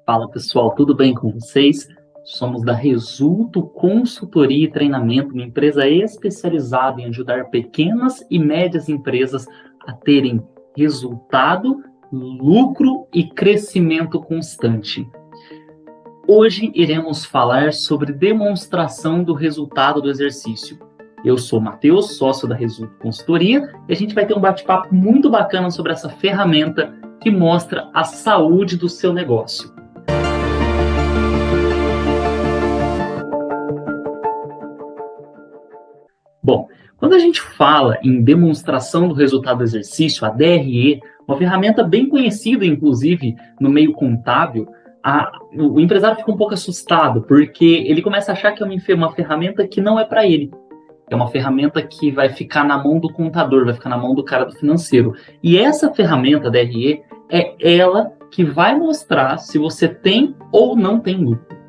Fala pessoal, tudo bem com vocês? Somos da Resulto Consultoria e Treinamento, uma empresa especializada em ajudar pequenas e médias empresas a terem resultado, lucro e crescimento constante. Hoje iremos falar sobre demonstração do resultado do exercício. Eu sou o Matheus, sócio da Resulto Consultoria, e a gente vai ter um bate-papo muito bacana sobre essa ferramenta que mostra a saúde do seu negócio. Bom, quando a gente fala em demonstração do resultado do exercício, a DRE, uma ferramenta bem conhecida, inclusive, no meio contábil, o empresário fica um pouco assustado, porque ele começa a achar que é uma ferramenta que não é para ele. É uma ferramenta que vai ficar na mão do contador, vai ficar na mão do cara do financeiro. E essa ferramenta, a DRE, é ela que vai mostrar se você tem ou não tem lucro.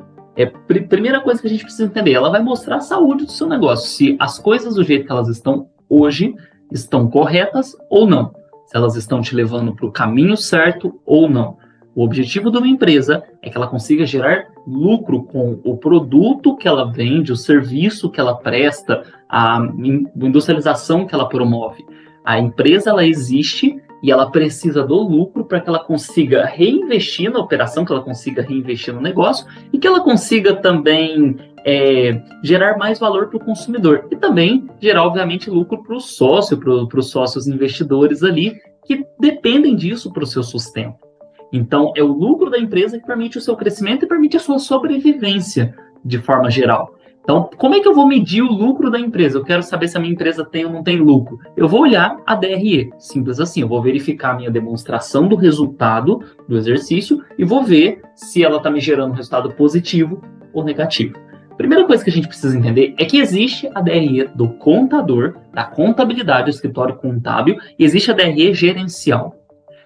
Primeira coisa que a gente precisa entender, ela vai mostrar a saúde do seu negócio, se as coisas do jeito que elas estão hoje estão corretas ou não, se elas estão te levando para o caminho certo ou não. O objetivo de uma empresa é que ela consiga gerar lucro com o produto que ela vende, o serviço que ela presta, a industrialização que ela promove. A empresa ela existe e ela precisa do lucro para que ela consiga reinvestir na operação, que ela consiga reinvestir no negócio e que ela consiga também gerar mais valor para o consumidor e também gerar, obviamente, lucro para o sócio, para os sócios investidores ali, que dependem disso para o seu sustento. Então, é o lucro da empresa que permite o seu crescimento e permite a sua sobrevivência de forma geral. Então, como é que eu vou medir o lucro da empresa? Eu quero saber se a minha empresa tem ou não tem lucro. Eu vou olhar a DRE, simples assim. Eu vou verificar a minha demonstração do resultado do exercício e vou ver se ela está me gerando um resultado positivo ou negativo. Primeira coisa que a gente precisa entender é que existe a DRE do contador, da contabilidade, do escritório contábil, e existe a DRE gerencial.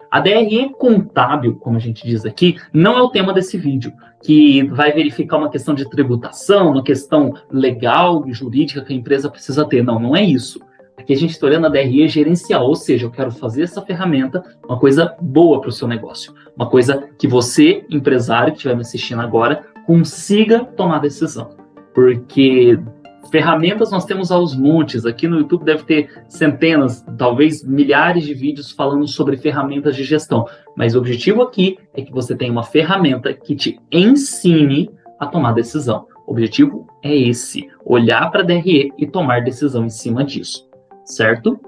A DRE contábil, como a gente diz aqui, não é o tema desse vídeo, que vai verificar uma questão de tributação, uma questão legal e jurídica que a empresa precisa ter. Não, não é isso. Aqui a gente está olhando a DRE gerencial, ou seja, eu quero fazer essa ferramenta uma coisa boa para o seu negócio, uma coisa que você, empresário que estiver me assistindo agora, consiga tomar decisão. Porque ferramentas nós temos aos montes. Aqui no YouTube deve ter centenas, talvez milhares de vídeos falando sobre ferramentas de gestão. Mas o objetivo aqui é que você tenha uma ferramenta que te ensine a tomar decisão. O objetivo é esse, olhar para a DRE e tomar decisão em cima disso, certo?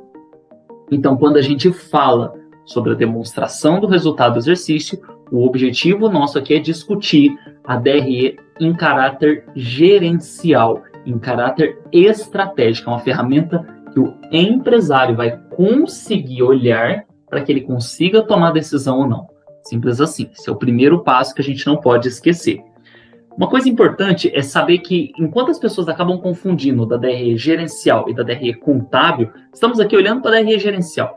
Então, quando a gente fala sobre a demonstração do resultado do exercício, o objetivo nosso aqui é discutir a DRE em caráter gerencial, em caráter estratégico. É uma ferramenta que o empresário vai conseguir olhar para que ele consiga tomar decisão ou não. Simples assim. Esse é o primeiro passo que a gente não pode esquecer. Uma coisa importante é saber que, enquanto as pessoas acabam confundindo da DRE gerencial e da DRE contábil, estamos aqui olhando para a DRE gerencial.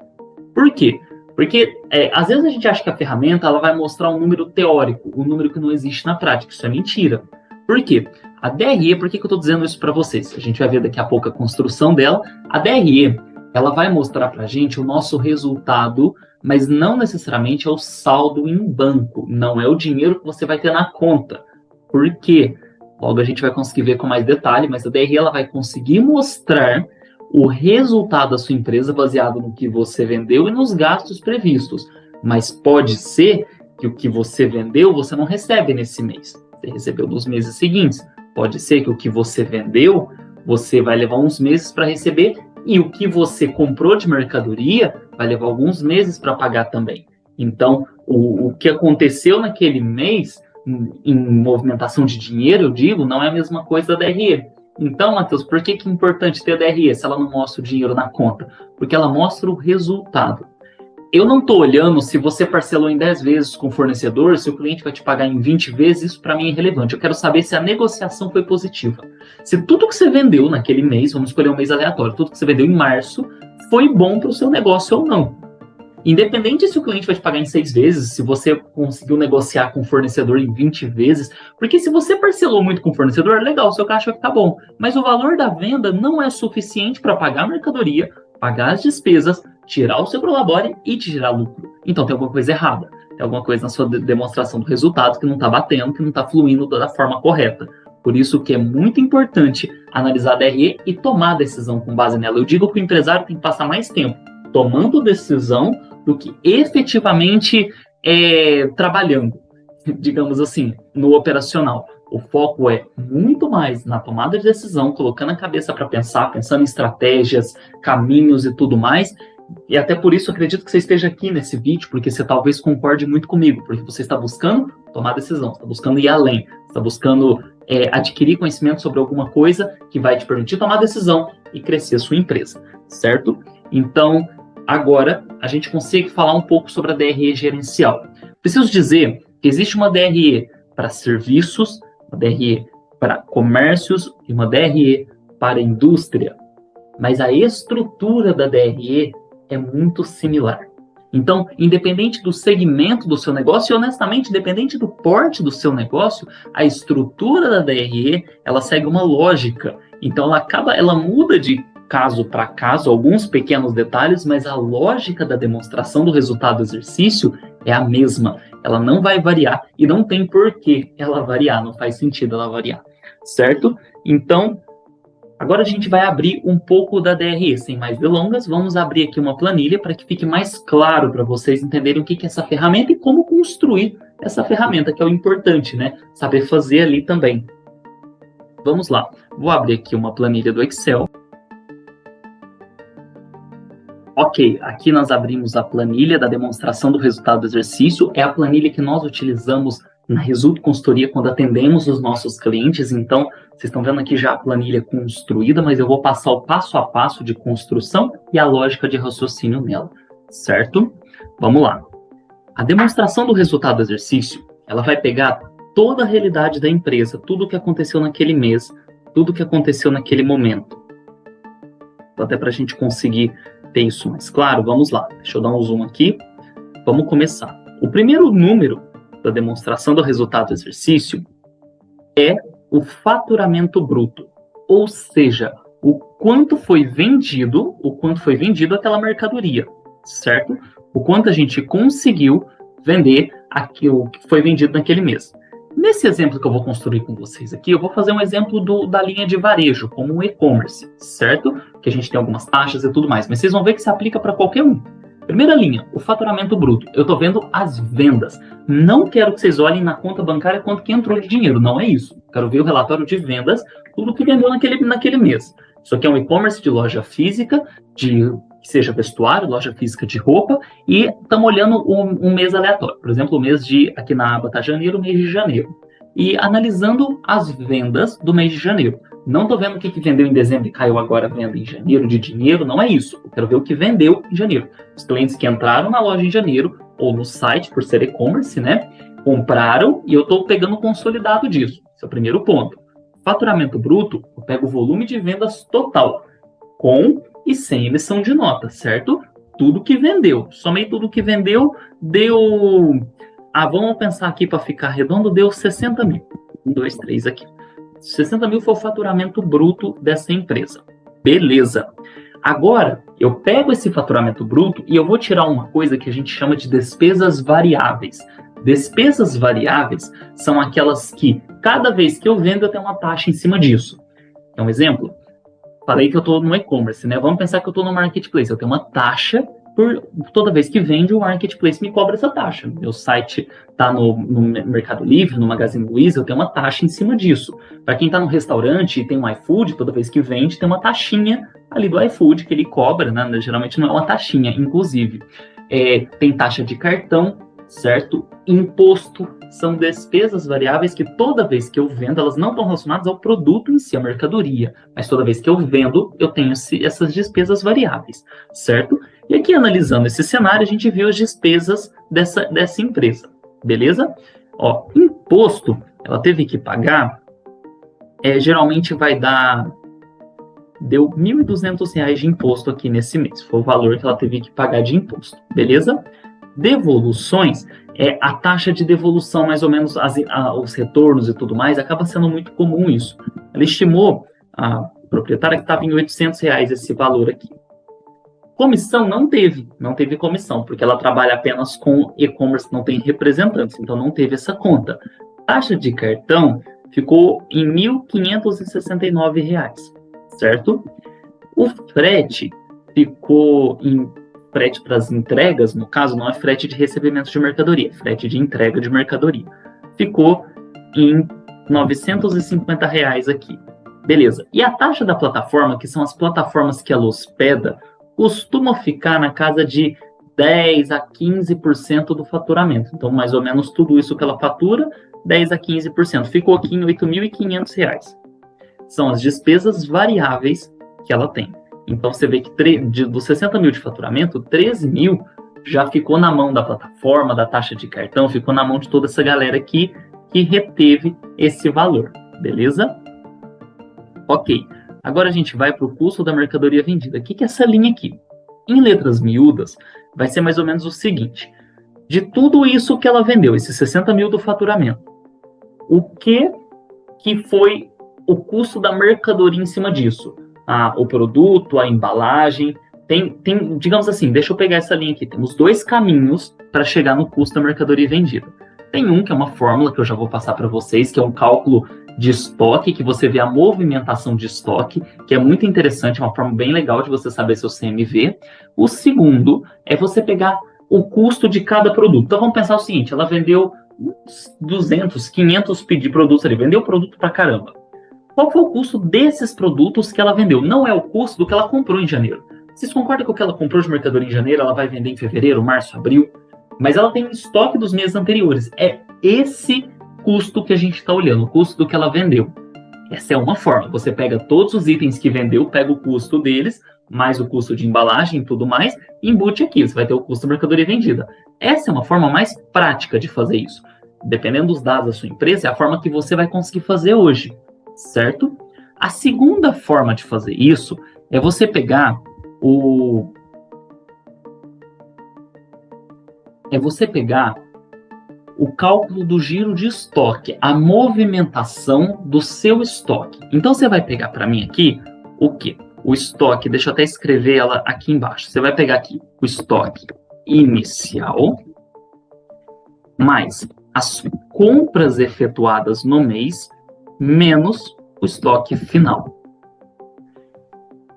Por quê? Porque, às vezes a gente acha que a ferramenta ela vai mostrar um número teórico, um número que não existe na prática. Isso é mentira. Por quê? A DRE, por que eu estou dizendo isso para vocês? A gente vai ver daqui a pouco a construção dela. A DRE, ela vai mostrar para a gente o nosso resultado, mas não necessariamente é o saldo em banco, não é o dinheiro que você vai ter na conta. Por quê? Logo a gente vai conseguir ver com mais detalhe, mas a DRE ela vai conseguir mostrar o resultado da sua empresa baseado no que você vendeu e nos gastos previstos. Mas pode ser que o que você vendeu você não recebe nesse mês. Você recebeu nos meses seguintes. Pode ser que o que você vendeu, você vai levar uns meses para receber e o que você comprou de mercadoria vai levar alguns meses para pagar também. Então, o que aconteceu naquele mês, em movimentação de dinheiro, eu digo, não é a mesma coisa da DRE. Então, Matheus, por que é importante ter a DRE se ela não mostra o dinheiro na conta? Porque ela mostra o resultado. Eu não estou olhando se você parcelou em 10 vezes com o fornecedor, se o cliente vai te pagar em 20 vezes, isso para mim é irrelevante. Eu quero saber se a negociação foi positiva. Se tudo que você vendeu naquele mês, vamos escolher um mês aleatório, tudo que você vendeu em março, foi bom para o seu negócio ou não. Independente se o cliente vai te pagar em 6 vezes, se você conseguiu negociar com o fornecedor em 20 vezes, porque se você parcelou muito com o fornecedor, legal, seu caixa vai ficar bom. Mas o valor da venda não é suficiente para pagar a mercadoria, pagar as despesas, tirar o seu prolabore e te gerar lucro. Então tem alguma coisa errada. Tem alguma coisa na sua demonstração do resultado que não está batendo, que não está fluindo da forma correta. Por isso que é muito importante analisar a DRE e tomar a decisão com base nela. Eu digo que o empresário tem que passar mais tempo tomando decisão do que efetivamente trabalhando, digamos assim, no operacional. O foco é muito mais na tomada de decisão, colocando a cabeça para pensar, pensando em estratégias, caminhos e tudo mais. E até por isso acredito que você esteja aqui nesse vídeo, porque você talvez concorde muito comigo, porque você está buscando tomar decisão, está buscando ir além, está buscando adquirir conhecimento sobre alguma coisa que vai te permitir tomar decisão e crescer a sua empresa, certo? Então, agora a gente consegue falar um pouco sobre a DRE gerencial. Preciso dizer que existe uma DRE para serviços, uma DRE para comércios e uma DRE para indústria, mas a estrutura da DRE é muito similar. Então, independente do segmento do seu negócio e, honestamente, independente do porte do seu negócio, a estrutura da DRE, ela segue uma lógica. Então, ela muda de caso para caso, alguns pequenos detalhes, mas a lógica da demonstração do resultado do exercício é a mesma. Ela não vai variar e não tem por que ela variar, não faz sentido ela variar, certo? Então, agora a gente vai abrir um pouco da DRE, sem mais delongas, vamos abrir aqui uma planilha para que fique mais claro para vocês entenderem o que é essa ferramenta e como construir essa ferramenta, que é o importante, né? Saber fazer ali também. Vamos lá, vou abrir aqui uma planilha do Excel. Ok, aqui nós abrimos a planilha da demonstração do resultado do exercício, é a planilha que nós utilizamos na Resulto Consultoria quando atendemos os nossos clientes, então vocês estão vendo aqui já a planilha construída, mas eu vou passar o passo a passo de construção e a lógica de raciocínio nela, certo? Vamos lá. A demonstração do resultado do exercício, ela vai pegar toda a realidade da empresa, tudo o que aconteceu naquele mês, tudo o que aconteceu naquele momento. Então, até para a gente conseguir ter isso mais claro, vamos lá. Deixa eu dar um zoom aqui. Vamos começar. O primeiro número da demonstração do resultado do exercício é o faturamento bruto, ou seja, o quanto foi vendido aquela mercadoria, certo? O quanto a gente conseguiu vender aquilo que foi vendido naquele mês. Nesse exemplo que eu vou construir com vocês aqui, eu vou fazer um exemplo da linha de varejo, como um e-commerce, certo? Que a gente tem algumas taxas e tudo mais, mas vocês vão ver que se aplica para qualquer um. Primeira linha, o faturamento bruto. Eu estou vendo as vendas. Não quero que vocês olhem na conta bancária quanto que entrou de dinheiro, não é isso. Quero ver o relatório de vendas, tudo que vendeu naquele mês. Isso aqui é um e-commerce de loja física, que seja vestuário, loja física de roupa, e estamos olhando um mês aleatório. Por exemplo, o mês aqui na aba está janeiro, mês de janeiro. E analisando as vendas do mês de janeiro. Não estou vendo o que vendeu em dezembro e caiu agora a venda em janeiro de dinheiro, não é isso. Eu quero ver o que vendeu em janeiro. Os clientes que entraram na loja em janeiro, ou no site, por ser e-commerce, né? Compraram e eu estou pegando o consolidado disso. Esse é o primeiro ponto. Faturamento bruto, eu pego o volume de vendas total, com e sem emissão de nota, certo? Tudo que vendeu. Somei tudo que vendeu, deu... vamos pensar aqui para ficar redondo, deu 60 mil. 1, 2, 3 aqui. 60 mil foi o faturamento bruto dessa empresa. Beleza. Agora, eu pego esse faturamento bruto e eu vou tirar uma coisa que a gente chama de despesas variáveis. Despesas variáveis são aquelas que, cada vez que eu vendo, eu tenho uma taxa em cima disso. É um exemplo? Falei que eu estou no e-commerce, né? Vamos pensar que eu estou no marketplace. Eu tenho uma taxa por toda vez que vende, o marketplace me cobra essa taxa. Meu site está no Mercado Livre, no Magazine Luiza, eu tenho uma taxa em cima disso. Para quem está no restaurante e tem um iFood, toda vez que vende, tem uma taxinha ali do iFood que ele cobra, né? Geralmente não é uma taxinha, inclusive. Tem taxa de cartão, certo? Imposto, são despesas variáveis que toda vez que eu vendo, elas não estão relacionadas ao produto em si, a mercadoria, mas toda vez que eu vendo, eu tenho essas despesas variáveis, certo? E aqui, analisando esse cenário, a gente viu as despesas dessa empresa, beleza? Ó, imposto, ela teve que pagar, geralmente vai dar... Deu R$ 1.200 de imposto aqui nesse mês, foi o valor que ela teve que pagar de imposto, beleza? Devoluções, a taxa de devolução, mais ou menos, os retornos e tudo mais, acaba sendo muito comum isso. Ela estimou, a proprietária, que estava em R$ 800 esse valor aqui. Comissão não teve comissão, porque ela trabalha apenas com e-commerce, não tem representantes, então não teve essa conta. Taxa de cartão ficou em R$ 1.569, certo? O frete ficou em frete para as entregas, no caso, não é frete de recebimento de mercadoria, é frete de entrega de mercadoria. Ficou em R$ 950 aqui. Beleza. E a taxa da plataforma, que são as plataformas que ela hospeda, costuma ficar na casa de 10 a 15% do faturamento. Então, mais ou menos tudo isso que ela fatura, 10 a 15%. Ficou aqui em R$ 8.500. São as despesas variáveis que ela tem. Então, você vê que dos 60 mil de faturamento, 13 mil já ficou na mão da plataforma, da taxa de cartão, ficou na mão de toda essa galera aqui que reteve esse valor. Beleza? Ok. Agora a gente vai para o custo da mercadoria vendida. O que é essa linha aqui? Em letras miúdas, vai ser mais ou menos o seguinte. De tudo isso que ela vendeu, esses 60 mil do faturamento, o que foi o custo da mercadoria em cima disso? O produto, a embalagem. Tem, digamos assim, deixa eu pegar essa linha aqui. Temos dois caminhos para chegar no custo da mercadoria vendida. Tem um que é uma fórmula que eu já vou passar para vocês, que é um cálculo de estoque, que você vê a movimentação de estoque, que é muito interessante, é uma forma bem legal de você saber seu CMV. O segundo é você pegar o custo de cada produto. Então vamos pensar o seguinte, ela vendeu 200, 500 produtos ali, vendeu produto pra caramba. Qual foi o custo desses produtos que ela vendeu? Não é o custo do que ela comprou em janeiro. Vocês concordam que o que ela comprou de mercadoria em janeiro, ela vai vender em fevereiro, março, abril? Mas ela tem um estoque dos meses anteriores. É esse custo que a gente está olhando, o custo do que ela vendeu. Essa é uma forma. Você pega todos os itens que vendeu, pega o custo deles, mais o custo de embalagem e tudo mais, e embute aqui. Você vai ter o custo da mercadoria vendida. Essa é uma forma mais prática de fazer isso. Dependendo dos dados da sua empresa, é a forma que você vai conseguir fazer hoje, certo? A segunda forma de fazer isso é você pegar o cálculo do giro de estoque, a movimentação do seu estoque. Então, você vai pegar para mim aqui o quê? O estoque, deixa eu até escrever ela aqui embaixo. Você vai pegar aqui o estoque inicial, mais as compras efetuadas no mês, menos o estoque final.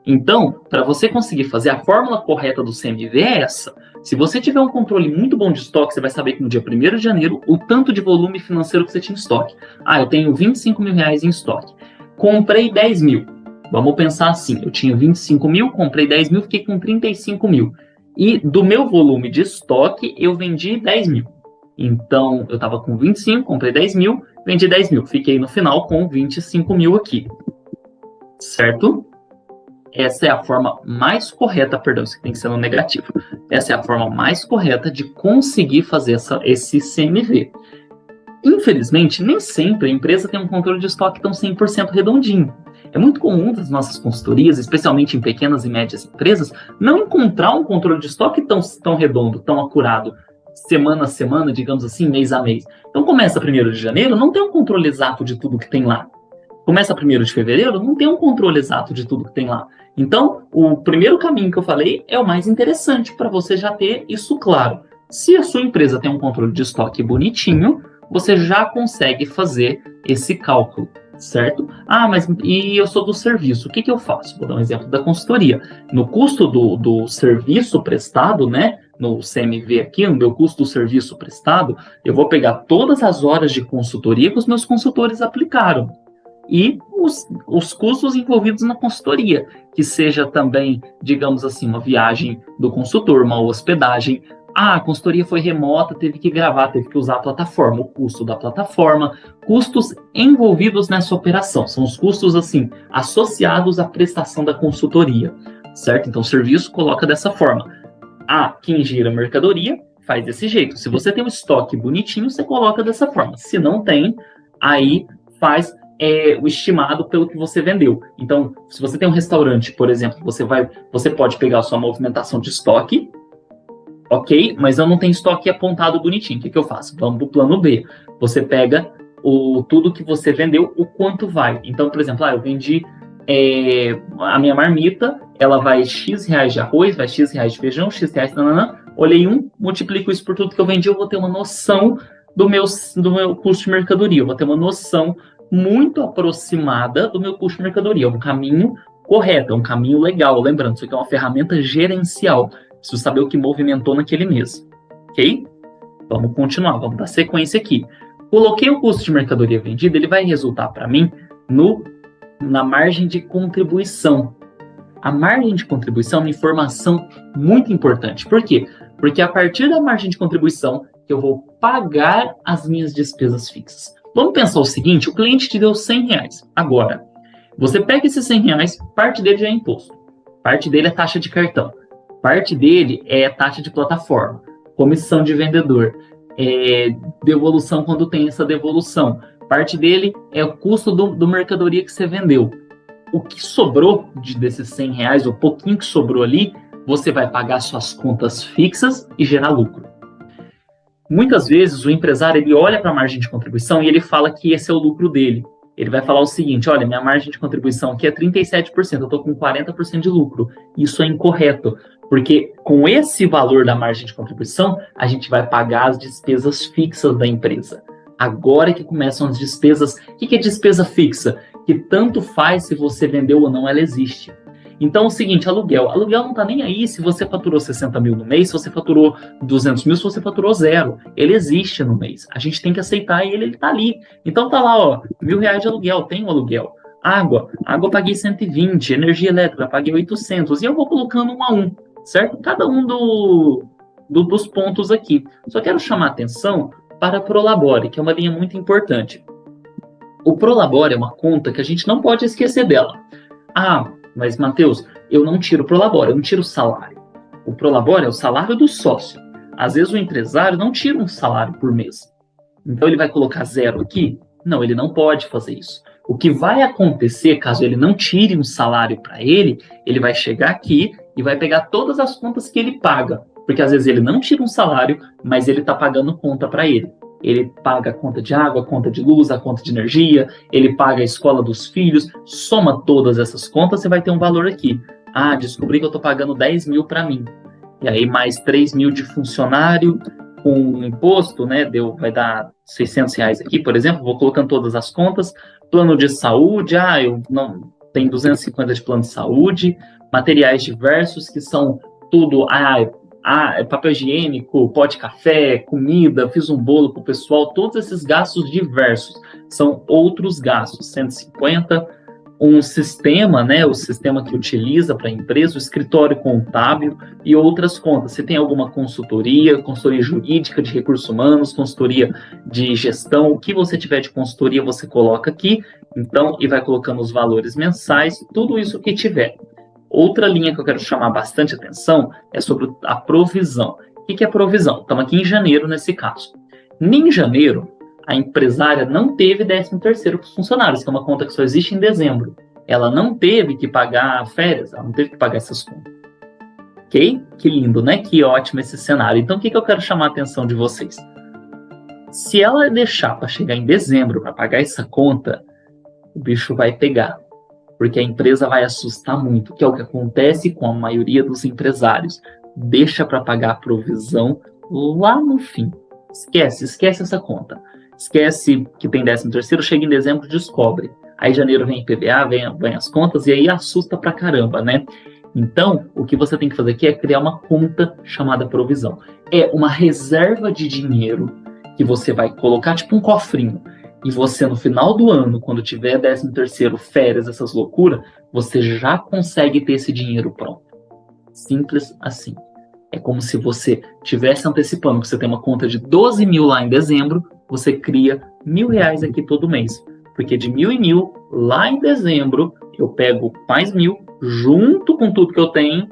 Então, para você conseguir fazer a fórmula correta do CMV é essa. Se você tiver um controle muito bom de estoque, você vai saber que no dia 1º de janeiro, o tanto de volume financeiro que você tinha em estoque. Eu tenho 25 mil reais em estoque. Comprei 10 mil. Vamos pensar assim, eu tinha 25 mil, comprei 10 mil, fiquei com 35 mil. E do meu volume de estoque, eu vendi 10 mil. Então, eu estava com 25, comprei 10 mil, vendi 10 mil. Fiquei no final com 25 mil aqui. Certo? Essa é a forma mais correta, perdão, isso tem que ser no negativo. Essa é a forma mais correta de conseguir fazer esse CMV. Infelizmente, nem sempre a empresa tem um controle de estoque tão 100% redondinho. É muito comum das nossas consultorias, especialmente em pequenas e médias empresas, não encontrar um controle de estoque tão redondo, tão acurado, semana a semana, digamos assim, mês a mês. Então começa 1º de janeiro, não tem um controle exato de tudo que tem lá. Começa 1º de fevereiro, não tem um controle exato de tudo que tem lá. Então, o primeiro caminho que eu falei é o mais interessante para você já ter isso claro. Se a sua empresa tem um controle de estoque bonitinho, você já consegue fazer esse cálculo, certo? Mas e eu sou do serviço, o que eu faço? Vou dar um exemplo da consultoria. No custo do serviço prestado, né? No CMV aqui, no meu custo do serviço prestado, eu vou pegar todas as horas de consultoria que os meus consultores aplicaram. E os custos envolvidos na consultoria, que seja também, digamos assim, uma viagem do consultor, uma hospedagem. A consultoria foi remota, teve que gravar, teve que usar a plataforma, o custo da plataforma, custos envolvidos nessa operação, são os custos, assim, associados à prestação da consultoria, certo? Então, o serviço coloca dessa forma. Quem gira mercadoria faz desse jeito. Se você tem um estoque bonitinho, você coloca dessa forma. Se não tem, aí faz o estimado pelo que você vendeu. Então, se você tem um restaurante, por exemplo, você pode pegar a sua movimentação de estoque, ok, mas eu não tenho estoque apontado bonitinho. O que eu faço? Vamos para o plano B. Você pega tudo que você vendeu, o quanto vai. Então, por exemplo, eu vendi a minha marmita, ela vai X reais de arroz, vai X reais de feijão, X reais, nananã. Olhei multiplico isso por tudo que eu vendi, eu vou ter uma noção do meu custo de mercadoria, eu vou ter uma noção muito aproximada do meu custo de mercadoria, um caminho correto, um caminho legal. Lembrando, isso aqui é uma ferramenta gerencial, preciso saber o que movimentou naquele mês, ok? Vamos continuar, vamos dar sequência aqui. Coloquei o custo de mercadoria vendida, ele vai resultar para mim na margem de contribuição. A margem de contribuição é uma informação muito importante. Por quê? Porque a partir da margem de contribuição eu vou pagar as minhas despesas fixas. Vamos pensar o seguinte, o cliente te deu R$100. Agora, você pega esses R$100, parte dele já é imposto. Parte dele é taxa de cartão. Parte dele é taxa de plataforma, comissão de vendedor, devolução quando tem essa devolução. Parte dele é o custo do mercadoria que você vendeu. O que sobrou desses R$100, o pouquinho que sobrou ali, você vai pagar suas contas fixas e gerar lucro. Muitas vezes o empresário ele olha para a margem de contribuição e ele fala que esse é o lucro dele. Ele vai falar o seguinte, olha, minha margem de contribuição aqui é 37%, eu estou com 40% de lucro. Isso é incorreto, porque com esse valor da margem de contribuição, a gente vai pagar as despesas fixas da empresa. Agora que começam as despesas. O que é despesa fixa? Que tanto faz se você vendeu ou não, ela existe. Então é o seguinte, aluguel. Aluguel não está nem aí se você faturou 60 mil no mês, se você faturou 200 mil, se você faturou zero. Ele existe no mês. A gente tem que aceitar ele está ali. Então tá lá, ó, R$1.000 de aluguel, tem um aluguel. Água eu paguei 120, energia elétrica, paguei 800. E eu vou colocando um a um, certo? Cada um dos pontos aqui. Só quero chamar a atenção para a Prolabore, que é uma linha muito importante. O Prolabore é uma conta que a gente não pode esquecer dela. Mas, Matheus, eu não tiro o Prolabore, eu não tiro o salário. O Prolabore é o salário do sócio. Às vezes o empresário não tira um salário por mês. Então ele vai colocar zero aqui? Não, ele não pode fazer isso. O que vai acontecer, caso ele não tire um salário para ele vai chegar aqui e vai pegar todas as contas que ele paga. Porque às vezes ele não tira um salário, mas ele está pagando conta para ele. Ele paga a conta de água, a conta de luz, a conta de energia, ele paga a escola dos filhos, soma todas essas contas, você vai ter um valor aqui. Descobri que eu estou pagando 10 mil para mim. E aí mais 3 mil de funcionário com imposto, né? Vai dar R$600 aqui, por exemplo, vou colocando todas as contas. Plano de saúde, eu não tenho 250 de plano de saúde, materiais diversos que são tudo, papel higiênico, pó de café, comida, fiz um bolo para o pessoal, todos esses gastos diversos são outros gastos, 150, um sistema, né, o sistema que utiliza para a empresa, o escritório contábil e outras contas. Você tem alguma consultoria jurídica, de recursos humanos, consultoria de gestão, o que você tiver de consultoria você coloca aqui, então, e vai colocando os valores mensais, tudo isso que tiver. Outra linha que eu quero chamar bastante atenção é sobre a provisão. O que é provisão? Estamos aqui em janeiro nesse caso. Em janeiro, a empresária não teve 13º para os funcionários, que é uma conta que só existe em dezembro. Ela não teve que pagar férias, ela não teve que pagar essas contas. Ok? Que lindo, né? Que ótimo esse cenário. Então, o que eu quero chamar a atenção de vocês? Se ela deixar para chegar em dezembro para pagar essa conta, o bicho vai pegar. Porque a empresa vai assustar muito, que é o que acontece com a maioria dos empresários. Deixa para pagar a provisão lá no fim. Esquece essa conta. Esquece que tem 13º, chega em dezembro, descobre. Aí janeiro vem IPVA, vem as contas, e aí assusta pra caramba, né? Então, o que você tem que fazer aqui é criar uma conta chamada provisão. É uma reserva de dinheiro que você vai colocar, tipo um cofrinho. E você, no final do ano, quando tiver 13º, férias, essas loucuras, você já consegue ter esse dinheiro pronto. Simples assim. É como se você estivesse antecipando que você tem uma conta de 12 mil lá em dezembro, você cria R$1.000 aqui todo mês. Porque de 1.000 em 1.000, lá em dezembro, eu pego mais 1.000, junto com tudo que eu tenho,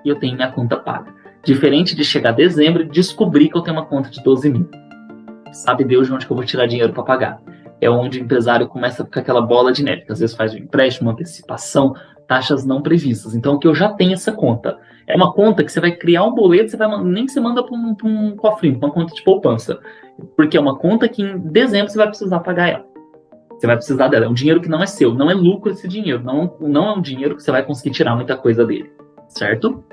e eu tenho minha conta paga. Diferente de chegar a dezembro e descobrir que eu tenho uma conta de 12 mil. Sabe Deus de onde que eu vou tirar dinheiro para pagar. É onde o empresário começa a ficar aquela bola de neve, que às vezes faz um empréstimo, uma antecipação, taxas não previstas. Então, que eu já tenho essa conta. É uma conta que você vai criar um boleto, nem que você manda para um cofrinho, para uma conta de poupança. Porque é uma conta que em dezembro você vai precisar pagar ela. Você vai precisar dela. É um dinheiro que não é seu, não é lucro esse dinheiro. Não é um dinheiro que você vai conseguir tirar muita coisa dele, certo?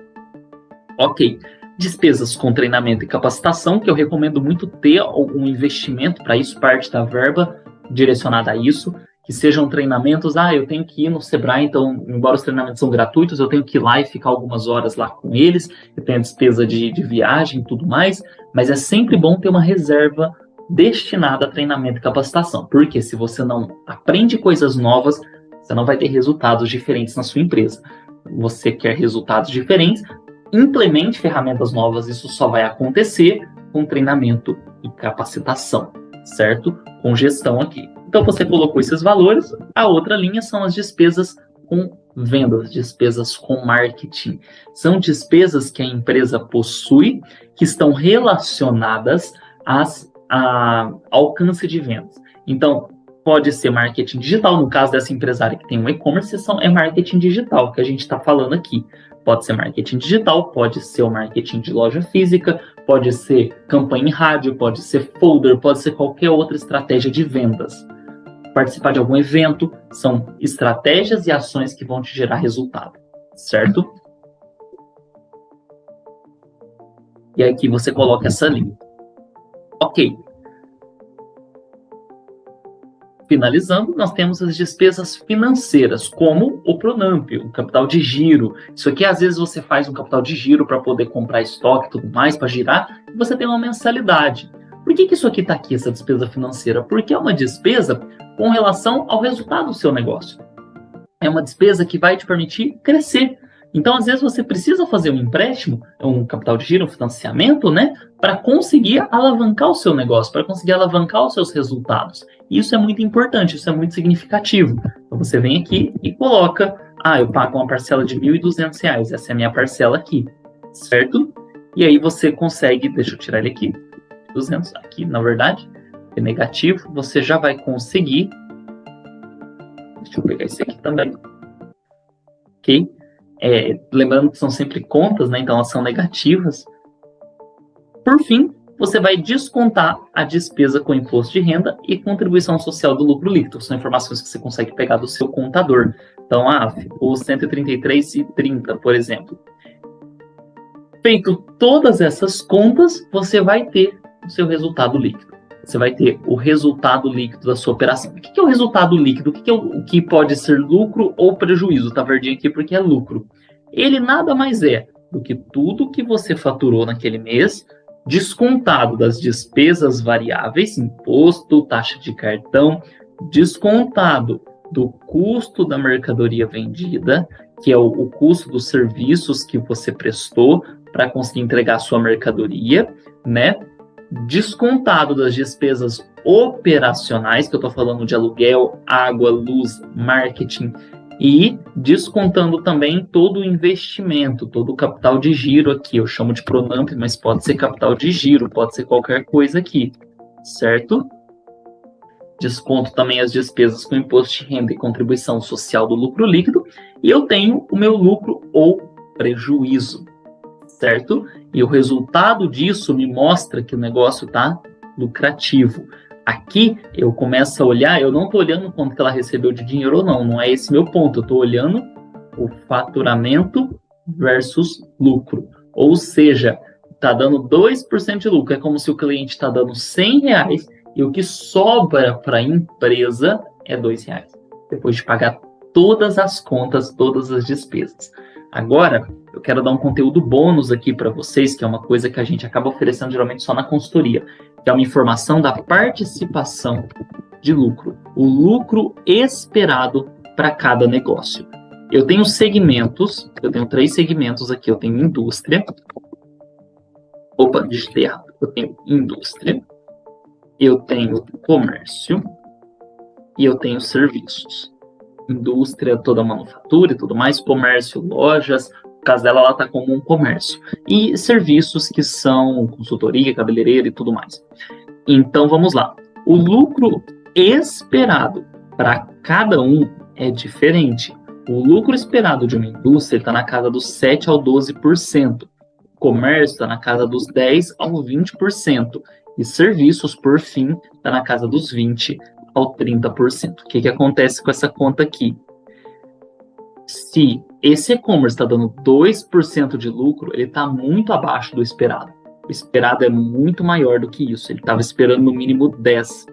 Ok. Despesas com treinamento e capacitação, que eu recomendo muito ter um investimento para isso, parte da verba direcionada a isso, que sejam treinamentos, eu tenho que ir no Sebrae, então, embora os treinamentos são gratuitos, eu tenho que ir lá e ficar algumas horas lá com eles, eu tenho a despesa de viagem e tudo mais, mas é sempre bom ter uma reserva destinada a treinamento e capacitação, porque se você não aprende coisas novas, você não vai ter resultados diferentes na sua empresa. Você quer resultados diferentes, implemente ferramentas novas, isso só vai acontecer com treinamento e capacitação, certo? Com gestão aqui. Então, você colocou esses valores, a outra linha são as despesas com vendas, despesas com marketing. São despesas que a empresa possui, que estão relacionadas a alcance de vendas. Então, pode ser marketing digital, no caso dessa empresária que tem um e-commerce, é marketing digital que a gente está falando aqui. Pode ser marketing digital, pode ser o marketing de loja física, pode ser campanha em rádio, pode ser folder, pode ser qualquer outra estratégia de vendas. Participar de algum evento, são estratégias e ações que vão te gerar resultado, certo? E aqui você coloca essa linha. Ok. Finalizando, nós temos as despesas financeiras, como o Pronamp, o capital de giro. Isso aqui, às vezes, você faz um capital de giro para poder comprar estoque e tudo mais, para girar, e você tem uma mensalidade. Por que isso aqui está aqui, essa despesa financeira? Porque é uma despesa com relação ao resultado do seu negócio. É uma despesa que vai te permitir crescer. Então, às vezes, você precisa fazer um empréstimo, um capital de giro, um financiamento, né? Para conseguir alavancar o seu negócio, para conseguir alavancar os seus resultados. Isso é muito importante, isso é muito significativo. Então, você vem aqui e coloca, eu pago uma parcela de R$ 1.200, essa é a minha parcela aqui, certo? E aí você consegue, deixa eu tirar ele aqui, 200 aqui, na verdade, é negativo, você já vai conseguir, deixa eu pegar esse aqui também, ok? Lembrando que são sempre contas, né? Então elas são negativas. Por fim, você vai descontar a despesa com imposto de renda e contribuição social do lucro líquido. São informações que você consegue pegar do seu contador. Então, ficou 133,30, por exemplo. Feito todas essas contas, você vai ter o seu resultado líquido. Você vai ter o resultado líquido da sua operação. O que é o resultado líquido? O que pode ser lucro ou prejuízo? Tá verdinho aqui porque é lucro. Ele nada mais é do que tudo que você faturou naquele mês, descontado das despesas variáveis, imposto, taxa de cartão, descontado do custo da mercadoria vendida, que é o custo dos serviços que você prestou para conseguir entregar a sua mercadoria, né? Descontado das despesas operacionais, que eu estou falando de aluguel, água, luz, marketing, e descontando também todo o investimento, todo o capital de giro aqui. Eu chamo de Pronamp, mas pode ser capital de giro, pode ser qualquer coisa aqui, certo? Desconto também as despesas com imposto de renda e contribuição social do lucro líquido, e eu tenho o meu lucro ou prejuízo, certo? E o resultado disso me mostra que o negócio está lucrativo. Aqui eu começo a olhar, eu não estou olhando quanto que ela recebeu de dinheiro ou não, não é esse meu ponto, eu estou olhando o faturamento versus lucro. Ou seja, está dando 2% de lucro, é como se o cliente está dando R$100 e o que sobra para a empresa é R$2, depois de pagar todas as contas, todas as despesas. Agora, eu quero dar um conteúdo bônus aqui para vocês, que é uma coisa que a gente acaba oferecendo geralmente só na consultoria, que é uma informação da participação de lucro, o lucro esperado para cada negócio. Eu tenho segmentos, eu tenho 3 segmentos aqui, eu tenho indústria, digitei errado, eu tenho indústria, eu tenho comércio e eu tenho serviços. Indústria, toda a manufatura e tudo mais, comércio, lojas, no caso dela, ela está como um comércio. E serviços que são consultoria, cabeleireiro e tudo mais. Então, vamos lá. O lucro esperado para cada um é diferente. O lucro esperado de uma indústria está na casa dos 7 ao 12%. O comércio está na casa dos 10 ao 20%. E serviços, por fim, está na casa dos 20 ao 30%. O que acontece com essa conta aqui? Se esse e-commerce está dando 2% de lucro, ele está muito abaixo do esperado. O esperado é muito maior do que isso. Ele estava esperando no mínimo 10%,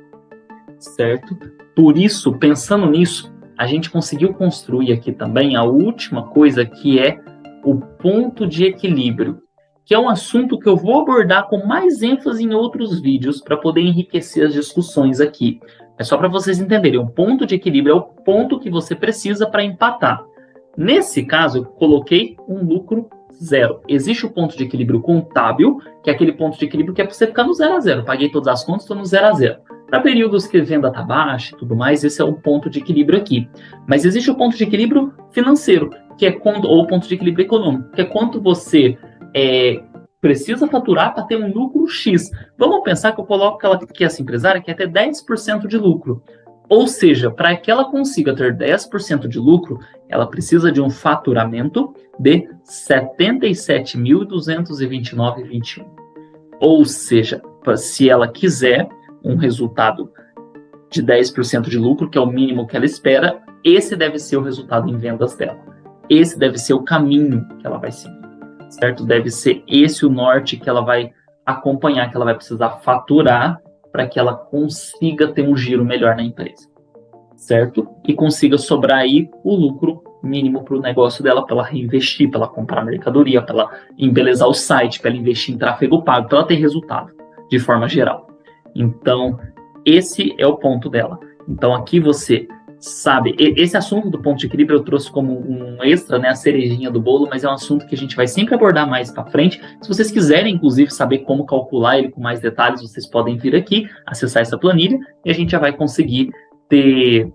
certo? Por isso, pensando nisso, a gente conseguiu construir aqui também a última coisa, que é o ponto de equilíbrio, que é um assunto que eu vou abordar com mais ênfase em outros vídeos para poder enriquecer as discussões aqui. É só para vocês entenderem, o ponto de equilíbrio é o ponto que você precisa para empatar. Nesse caso, eu coloquei um lucro zero. Existe o ponto de equilíbrio contábil, que é aquele ponto de equilíbrio que é para você ficar no 0 a 0. Paguei todas as contas, estou no 0 a 0. Para períodos que a venda está baixa e tudo mais, esse é o ponto de equilíbrio aqui. Mas existe o ponto de equilíbrio financeiro, que é quando, ou o ponto de equilíbrio econômico, que é quanto você precisa faturar para ter um lucro X. Vamos pensar que eu coloco ela que essa empresária quer ter 10% de lucro. Ou seja, para que ela consiga ter 10% de lucro, ela precisa de um faturamento de R$ 77.229,21. Ou seja, se ela quiser um resultado de 10% de lucro, que é o mínimo que ela espera, esse deve ser o resultado em vendas dela. Esse deve ser o caminho que ela vai seguir, certo? Deve ser esse o norte que ela vai acompanhar, que ela vai precisar faturar para que ela consiga ter um giro melhor na empresa, certo? E consiga sobrar aí o lucro mínimo para o negócio dela, para ela reinvestir, para ela comprar mercadoria, para ela embelezar o site, para ela investir em tráfego pago, para ela ter resultado, de forma geral. Então, esse é o ponto dela. Então, aqui você sabe, esse assunto do ponto de equilíbrio eu trouxe como um extra, né, a cerejinha do bolo, mas é um assunto que a gente vai sempre abordar mais para frente. Se vocês quiserem, inclusive, saber como calcular ele com mais detalhes, vocês podem vir aqui, acessar essa planilha, e a gente já vai conseguir ter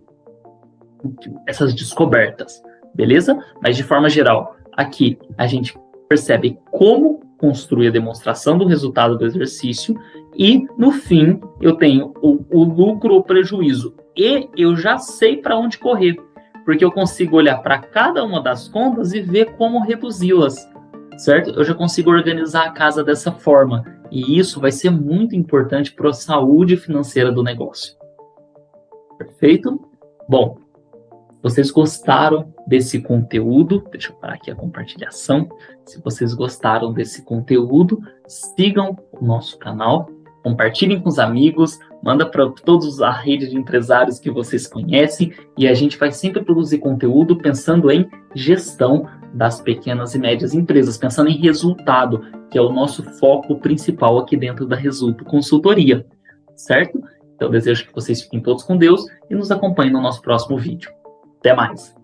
essas descobertas, beleza? Mas, de forma geral, aqui a gente percebe como construir a demonstração do resultado do exercício e, no fim, eu tenho o lucro ou prejuízo. E eu já sei para onde correr, porque eu consigo olhar para cada uma das contas e ver como reduzi-las, certo? Eu já consigo organizar a casa dessa forma, e isso vai ser muito importante para a saúde financeira do negócio. Perfeito? Bom, vocês gostaram desse conteúdo? Deixa eu parar aqui a compartilhação. Se vocês gostaram desse conteúdo, sigam o nosso canal, compartilhem com os amigos, manda para todos a rede de empresários que vocês conhecem, e a gente vai sempre produzir conteúdo pensando em gestão das pequenas e médias empresas, pensando em resultado, que é o nosso foco principal aqui dentro da Resulto Consultoria, certo? Então, eu desejo que vocês fiquem todos com Deus e nos acompanhem no nosso próximo vídeo. Até mais!